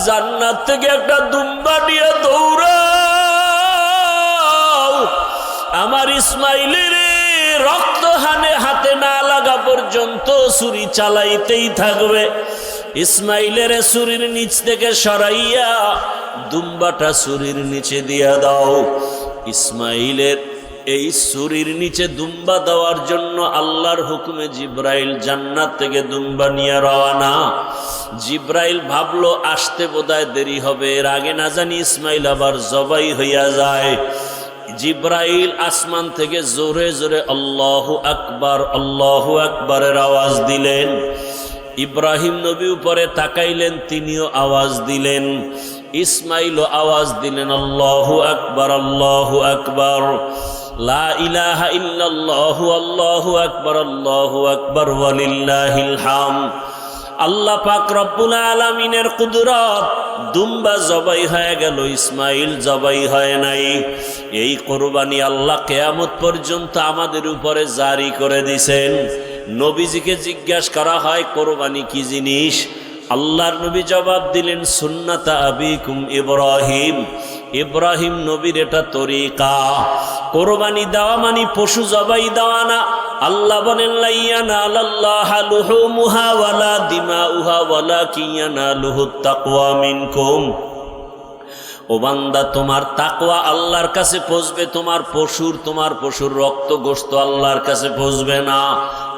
জান্নাত থেকে একটা দুম্বা নিয়ে দৌড়াও, আমার ইসমাইলের রক্ত হাতে না লাগা পর্যন্ত ছুরি চালাইতেই থাকবে। ইসমাইলের ছুরির নিচ থেকে সরাইয়া দুম্বাটা ছুরির নিচে দিয়া দাও। ইসমাইলের এই ছুরির নিচে দুম্বা দেওয়ার জন্য আল্লাহর হুকুমে জিব্রাইল জান্নাত থেকে দুম্বা নিয়ে রওয়ানা। জিব্রাইল ভাবলো আসতে বোধহয় দেরি হবে, এর আগে না জানি ইসমাইল আবার জবাই হইয়া যায়। জিব্রাইল আসমান থেকে জোরে জোরে আল্লাহু আকবারের আওয়াজ দিলেন। ইব্রাহিম নবী উপরে তাকাইলেন, তিনিও আওয়াজ দিলেন। ইসমাইলও আওয়াজ দিলেন আল্লাহু আকবার, লা ইলাহা ইল্লাল্লাহু আল্লাহু আকবার ওয়ালিল্লাহিল হামদ। আল্লাহ পাক রব্বুল আলামিনের কুদরত, দুম্বা জবাই হয়ে গেল, ইসমাইল জবাই হয় নাই। এই কোরবানি আল্লাহ কিয়ামত পর্যন্ত আমাদের উপরে জারি করে দিয়েছেন। নবীজিকে জিজ্ঞাসা করা হয় কোরবানি কি জিনিস, আল্লাহর নবী জবাব দিলেন সুন্নাতা আবিকুম ইব্রাহিম, ইব্রাহিম নবীর এটা তরিকা। কোরবানি দেওয়া মানে পশু জবাই দেওয়া না। আল্লাহ বলেন লা ইয়ানালাল্লাহা লুহুমুহা ওয়ালা দিমাউহা ওয়ালাকিন ইয়ানালুহুত তাকওয়া মিনকুম। ও বান্দা, তোমার তাকওয়া আল্লাহর কাছে পৌঁছবে, তোমার পশুর রক্ত গোশত আল্লাহর কাছে পৌঁছবে না।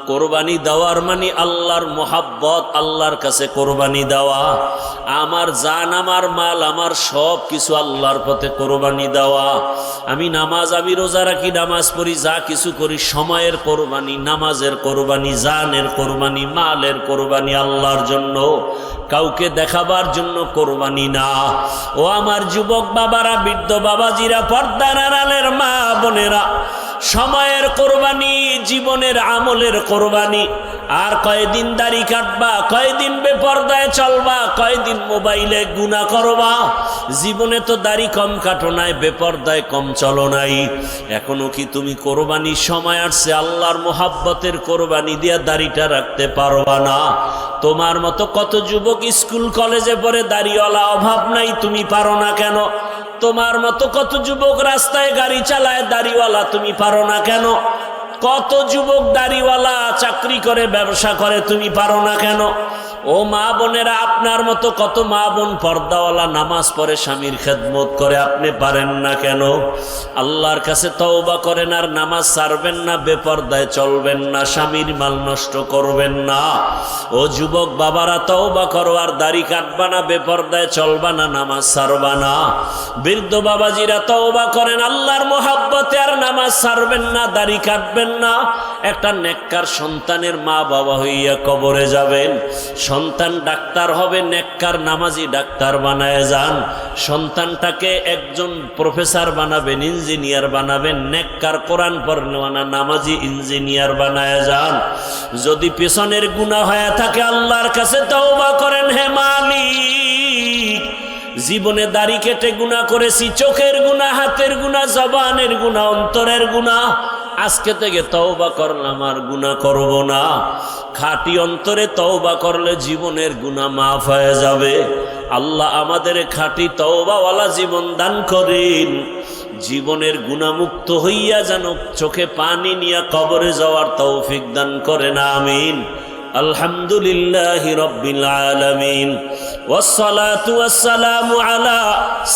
কোরবানি দেওয়ার মানে আল্লাহর মোহাব্বত, আল্লাহর কাছে কোরবানি দেওয়া। আমার জান, আমার মাল, আমার সব কিছু আল্লাহর পথে কোরবানি দেওয়া। আমি রোজা রাখি, নামাজ পড়ি, যা কিছু করি, সময়ের কোরবানি, নামাজের কোরবানি, জানের কোরবানি, মালের কোরবানি আল্লাহর জন্য, কাউকে দেখাবার জন্য কোরবানি না। ও আমার যুবক বাবারা, বৃদ্ধ বাবাজিরা, পর্দার আড়ালের মা বোনেরা, সময়ের কোরবানি, জীবনের আমলের কোরবানি। আর কয়দিন দাড়ি কাটবা, কয়দিন বেপরদায় চলবা, কয়দিন মোবাইলে গুনাহ করবা। জীবনে তো দাড়ি কম কাটো নাই, বেপরদায় কম চলো নাই। এখনো কি তুমি কোরবানি সময় আসছে আল্লাহর মোহাব্বতের কোরবানি দিয়া দাড়িটা রাখতে পারবা না? তোমার মতো কত যুবক স্কুল কলেজে পড়ে দাড়িওয়ালা, অভাব নাই, তুমি পারো না কেন? তোমার মতো কত যুবক রাস্তায় গাড়ি চালায় দাড়িওয়ালা, তুমি পারো না কেন? কত যুবক দাড়িওয়ালা চাকরি করে, ব্যবসা করে, তুমি পারো না কেন? ও মা বোনেরা, আপনার মতো কত মা বোন পর্দাওয়ালা, নামাজ পড়ে, স্বামীর খেদমত করে, আপনি পারেন না কেন? আল্লাহর কাছে তওবা করেন আর নামাজ ছাড়বেন না, বেপরদায় চলবেন না, স্বামীর মাল নষ্ট করবেন না। ও যুবক বাবারা, তওবা করো আর দাড়ি কাটবা না, বেপরদায় চলবা না, নামাজ ছাড়বা না। বৃদ্ধ বাবাজিরা তওবা করেন, আল্লাহর মোহাব্বতে আর নামাজ ছাড়বেন না, দাড়ি কাটবেন না। একটা নেককার সন্তানের মা বাবা হইয়া কবরে যাবেন, সন্তান ডাক্তার হবে, নেককার নামাজি ডাক্তার বানায় যান। সন্তানটাকে একজন প্রফেসর বানাবেন, ইঞ্জিনিয়ার বানাবেন, নেককার কোরআন পড়নেওয়ালা নামাজি ইঞ্জিনিয়ার বানায় যান। যদি পেছনের গুনাহ হয়ে থাকে আল্লাহর কাছে তওবা করেন, হে মালিক, জীবনে দাড়ি কেটে গুনাহ করেছি, চোখের গুনাহ, হাতের গুনাহ, জবানের গুনাহ, অন্তরের গুনাহ, আজকে থেকে তওবা করলাম আর গুনাহ করব না। খাঁটি অন্তরে তওবা করলে জীবনের গুনাহ মাফ হয়ে যাবে। আল্লাহ আমাদের খাঁটি তওবাওয়ালা জীবন দান করেন, জীবনের গুনাহমুক্ত হইয়া যেন চোখে পানি নিয়ে কবরে যাওয়ার তৌফিক দান করেন, আমিন। আলহামদুলিল্লাহি রাব্বিল আলামিন, ওয়াসসালাতু ওয়াসসালামু আলা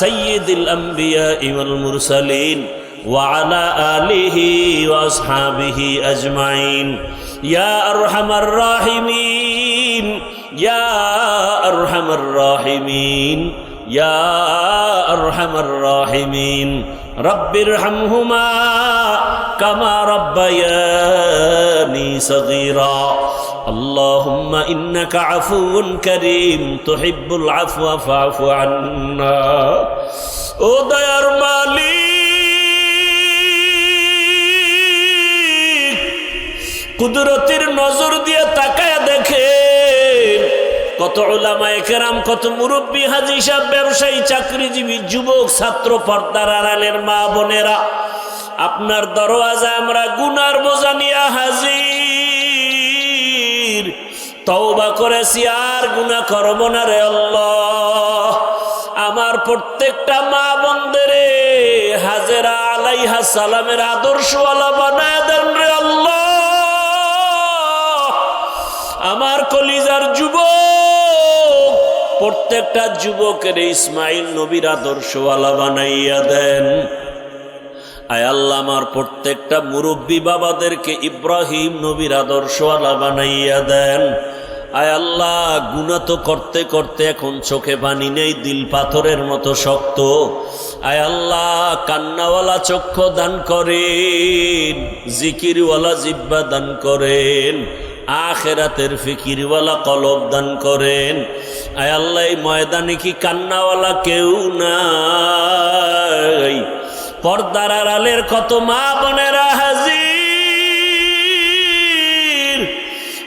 সাইয়্যিদিল আমবিয়া ওয়াল মুরসালিন وعلى آله وأصحابه أجمعين يا أرحم الراحمين يا أرحم الراحمين يا أرحم الراحمين رب ارحمهما كما ربياني صغيرا اللهم إنك عفو كريم تحب العفو فاعف عنا ও দয়ার মালিক, কুদরতের নজর দিয়ে তাকায় দেখেন কত উলামায়ে কেরাম, কত মুরব্বী, হাজী সাহেব, ব্যবসায়ী, চাকরিজীবী, যুবক, ছাত্র, পর্দার আড়ালের মা বোনেরা, আপনার দরওয়াজায় আমরা গুনার বোঝা নিয়ে হাজির। তওবা করেছি আর গুনাহ করব না রে আল্লাহ। আমার প্রত্যেকটা মা বোনদেরে হাজেরা আলাইহা সালামের আদর্শওয়ালা বানায় দেন রে আল্লাহ। আমার কলিজার যুবক প্রত্যেকটা যুবকের ইসমাইল নবীর আদর্শওয়ালা বানাইয়া দেন। আয় আল্লাহ আমার প্রত্যেকটা মুরব্বী বাবাদেরকে ইব্রাহিম নবীর আদর্শওয়ালা বানাইয়া দেন। আয় আল্লাহ গুনাহ তো করতে করতে এখন চোখে পানি নেই, দিল পাথরের মতো শক্ত। আয় আল্লাহ কান্নাওয়ালা চক্ষু দান করেন, জিকিরওয়ালা জিহ্বা দান করেন, আখিরাতের ফিকিরওয়ালা কলব দান করেন। আয় আল্লাহ এই ময়দানে কি কান্নাওয়ালা কেউ নাই? পর্দার আড়ালের কত মা বোনেরা হাজির।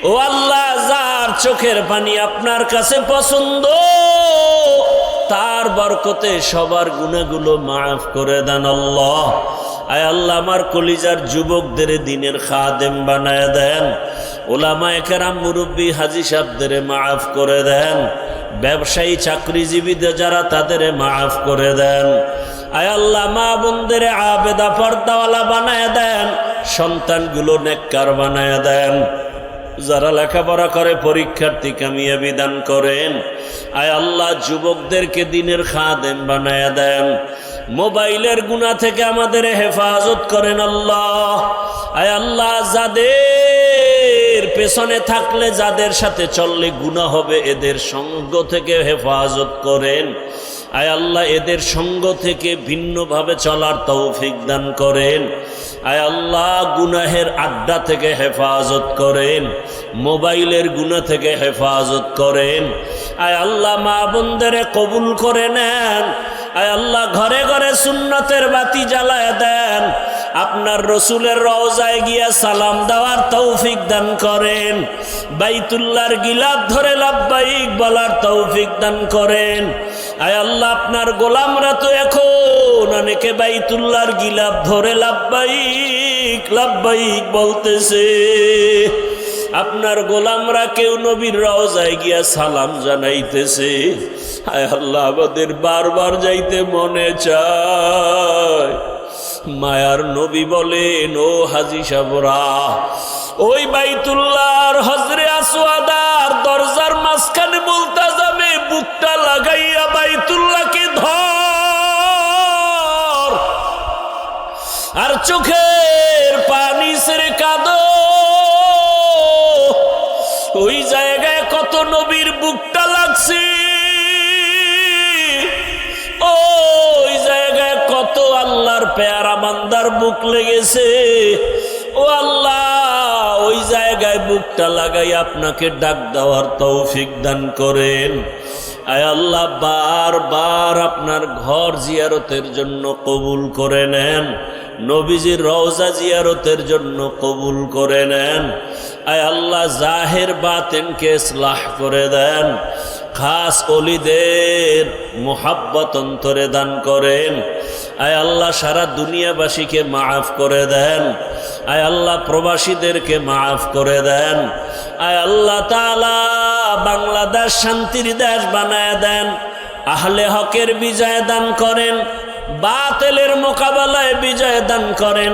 ও আল্লাহ যার চোখের পানি আপনার কাছে পছন্দ, তার বরকতে সবার গুনাহগুলো মাফ করে দেন আল্লাহ। আয় আল্লাহ আমার কলিজার যুবকদের দিনের খাদেম বানায় দেন। ওলামায়ে কেরাম মুরব্বী হাজী সাহেবদের মাফ করে দেন। ব্যবসায়ী চাকরিজীবীদের যারা তাদের মাফ করে দেন। আয় আল্লাহ মা বোনদের আবেদা পর্দাওয়ালা বানায় দেন, সন্তানগুলো নেককার বানায় দেন। যারা লেখাপড়া করে পরীক্ষার্থী কামিয়াবি দান করেন। আয় আল্লাহ যুবকদেরকে দিনের খাদেম বানায় দেন। মোবাইলের গুনাহ থেকে আমাদের হেফাজত করেন আল্লাহ। আয় আল্লাহ যাদের পেছনে থাকলে, যাদের সাথে চললে গুনাহ হবে, এদের সঙ্গ থেকে হেফাজত করেন। আয় আল্লাহ এদের সঙ্গ থেকে ভিন্নভাবে চলার তৌফিক দান করেন। আয় আল্লাহ গুনাহের আড্ডা থেকে হেফাজত করেন, মোবাইলের গুনাহ থেকে হেফাজত করেন। আয় আল্লাহ মা বোনদের কবুল করে নেন। আয় আল্লাহ ঘরে ঘরে সুন্নতের বাতি জ্বালায় দেন। আপনার রসুলের রওজায় গিয়া সালাম দেওয়ার তৌফিক দান করেন। বাইতুল্লাহর গিলাফ ধরে লাব্বাইক বলার তৌফিক দান করেন। আয় আল্লাহ আপনার গোলামরা তো এখন অনেকে বাইতুল্লাহর গিলাফ ধরে লাব্বাইক লাব্বাইক বলতেছে। আপনার গোলামরা কেউ নবীর রওজায় গিয়া সালাম জানাইতেছে। আয় আল্লাহ আমাদের বারবার যাইতে মনে চায়। মায়ার নবী বলেন, ও হাজী সাবরা, ওই বাইতুল্লাহর হজরে আসওয়াদার দরজার মাঝখানে মুলতাজামে বুকটা লাগাইয়া বাইতুল্লাহকে ধর, আর চোখের পানি ছেড়ে কাঁদো। ওই জায়গায় কত নবীর বুকটা লাগছে, ওই জায়গায় কত আল্লাহর পেয়ারা বান্দার বুক লেগেছে। ও আল্লাহ ওই জায়গায় বুকটা লাগাই আপনাকে ডাক দেওয়ার তৌফিক দান করেন। আয় আল্লাহ বারবার আপনার ঘর জিয়ারতের জন্য কবুল করে নেন, নবীজির রওজা জিয়ারতের জন্য কবুল করে নেন। আয় আল্লাহ জাহের বাতেনকে ইসলাহ করে দেন, খাস ওলিদের মোহাব্বত অন্তরে দান করেন। আয় আল্লাহ সারা দুনিয়াবাসীকে মাফ করে দেন। আয় আল্লাহ প্রবাসীদেরকে মাফ করে দেন। আয় আল্লাহ তাআলা বাংলাদেশ শান্তির দেশ বানায় দেন। আহলে হকের বিজয় দান করেন, বাতিলের মোকাবেলায় বিজয় দান করেন।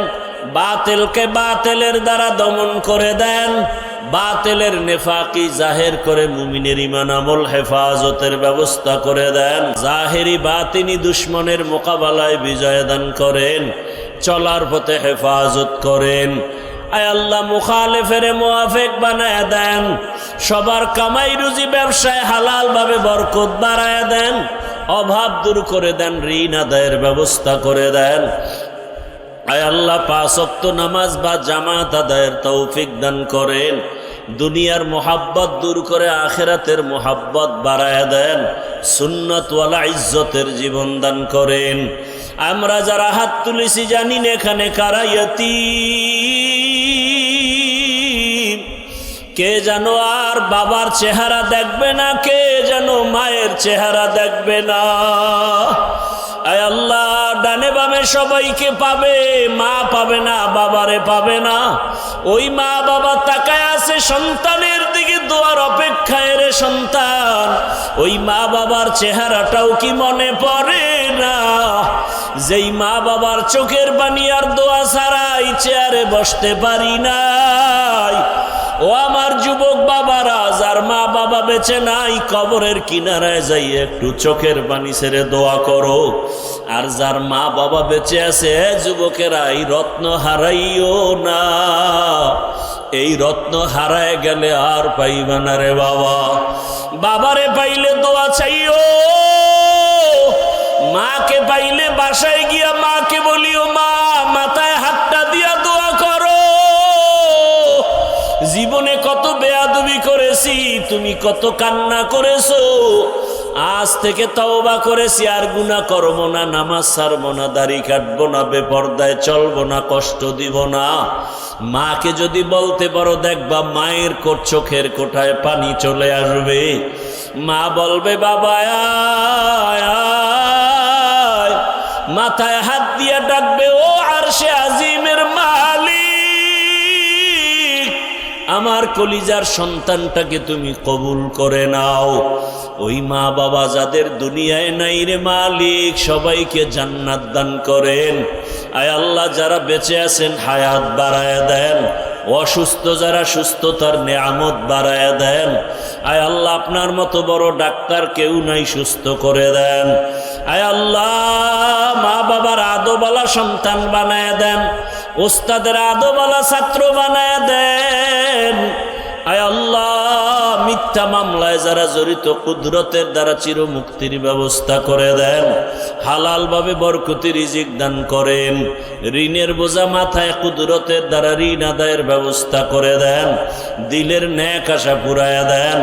বাতিলকে বাতিলের দ্বারা দমন করে দেন। বাতিলের নেফাকি জাহের করে মুমিনের ঈমান আমল হেফাজতের ব্যবস্থা করে দেন। জাহেরি বাতিনি দুশ্মনের মোকাবেলায় বিজয় দান করেন, চলার পথে হেফাজত করেন। আয় আল্লাহ মুখালেফের মুআফিক বানায় দেন, সবার কামাই রুজি ব্যবসায় হালাল ভাবে বরকত বাড়ায় দেন, অভাব দূর করে দেন, ঋণ আদায়ের ব্যবস্থা করে দেন। আয় আল্লাহ 5 ওয়াক্ত নামাজ বা জামাত আদায়ের তৌফিক দান করেন। দুনিয়ার মোহাব্বত দূর করে আখিরাতের মোহাব্বত বাড়ায় দেন, সুন্নতওয়ালা ইজ্জতের জীবন দান করেন। আমরা যারা হাত তুলেছি জানি না এখানে কারা ইয়তীম, কে যেন আর বাবার চেহারা দেখবে না, কে যেন মায়ের চেহারা দেখবে না। আয় আল্লাহ ডানে বামে সবাইকে পাবে, মা পাবে না, বাবারে পাবে না। ওই মা বাবা তাকায় আছে সন্তানের দিকে দোয়ার অপেক্ষায় রে সন্তান। ওই মা বাবার চেহারাটাও কি মনে পড়ে না? যেই মা বাবার চোখের পানি আর দোয়া ছাড়াই চেয়ারে বসতে পারি নাই। ও আমার যুবক বাবারা, যার মা বাবা বেঁচে নাই, কবরের কিনারায় যাই একটু চোখের পানি ছেড়ে দোয়া করো। আর যার মা বাবা বেঁচে আছে, যুবকেরা, এই রত্ন হারাইও না। এই রত্ন হারায় গেলে আর পাইবা না রে বাবা। বাবারে পাইলে দোয়া চাইও, মাকে পাইলে বাসায় গিয়া মাকে বলিও, মা মাথায় হাতটা দিয়া দোয়া করো। জীবনে কত বেয়াদবি করেছি, তুমি কত কান্না করেছো। আজ থেকে তওবা করেছি, আর গুনাহ করবো না, নামাজ ছাড়বো না, দাড়ি কাটবো না, বেপরদায় চলবো না, কষ্ট দিব না। মাকে যদি বলতে পারো, দেখবা মায়ের চোখের কোঠায় পানি চলে আসবে। মা বলবে, বাবা আয় আয়, মাথায় হাত দিয়ে ডাকবে, ও আরশে আজিমের মালিক, আমার কলিজার সন্তানটাকে তুমি কবুল করে নাও। ওই মা বাবা যাদের দুনিয়ায় নাই রে মালিক, সবাইকে জান্নাত দান করেন। আয় আল্লাহ, যারা বেঁচে আছেন হায়াত বাড়ায়া দেন, অসুস্থ যারা সুস্থতার নেয়ামত বাড়ায়া দেন। আয় আল্লাহ, আপনার মতো বড় ডাক্তার কেউ নাই, সুস্থ করে দেন। আয় আল্লাহ, মা বাবার আদোবালা সন্তান বানায় দেন, ওস্তাদের আদোবালা ছাত্র বানায় দেন। আয় আল্লাহ, মিথ্যা মামলায় যারা জড়িত, কুদরতের দ্বারা চিরমুক্তির ব্যবস্থা করে দেন। হালাল ভাবে বরকতি রিজিক দান করেন। ঋণের বোঝা মাথায় কুদরতের দ্বারা ঋণ আদায়ের ব্যবস্থা করে দেন। দিলের ন্যাক আশা পুরায়া দেন।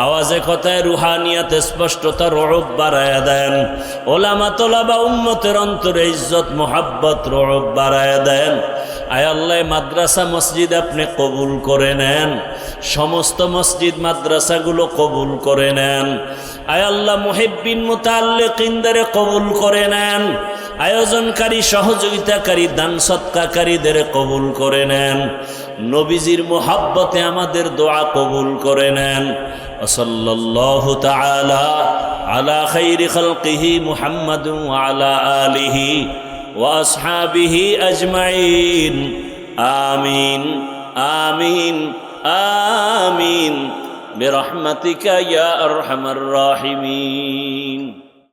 আওয়াজে কথায় রুহানিয়াতে স্পষ্টতা রব বাড়ায়া দেন। ওলামা তোলাবা উম্মতের অন্তরে ইজ্জত মোহাব্বত রব বাড়ায়া দেন। আয় আল্লাহ, মাদ্রাসা মসজিদ আপনি কবুল করে নেন। সমস্ত মসজিদ মাদ্রাসাগুলো কবুল করে নেন। আয় আল্লাহ, মুহিব্বিন মুতাআল্লিকিনদের কবুল করে নেন। আয়োজনকারী, সহযোগিতাকারী, দান সৎকারীদের কবুল করে নেন। নবীজির মুহাব্বতে আমাদের দোয়া কবুল করে নেন। সাল্লাল্লাহু তাআলা আলা খাইরি খালকিহি মুহাম্মাদুন ওয়া আলা আলিহি ওয়া আসহাবিহি আজমাইন। আমিন আমিন আমিন বিরহমাতিকা ইয়া আরহামার রাহিমিন।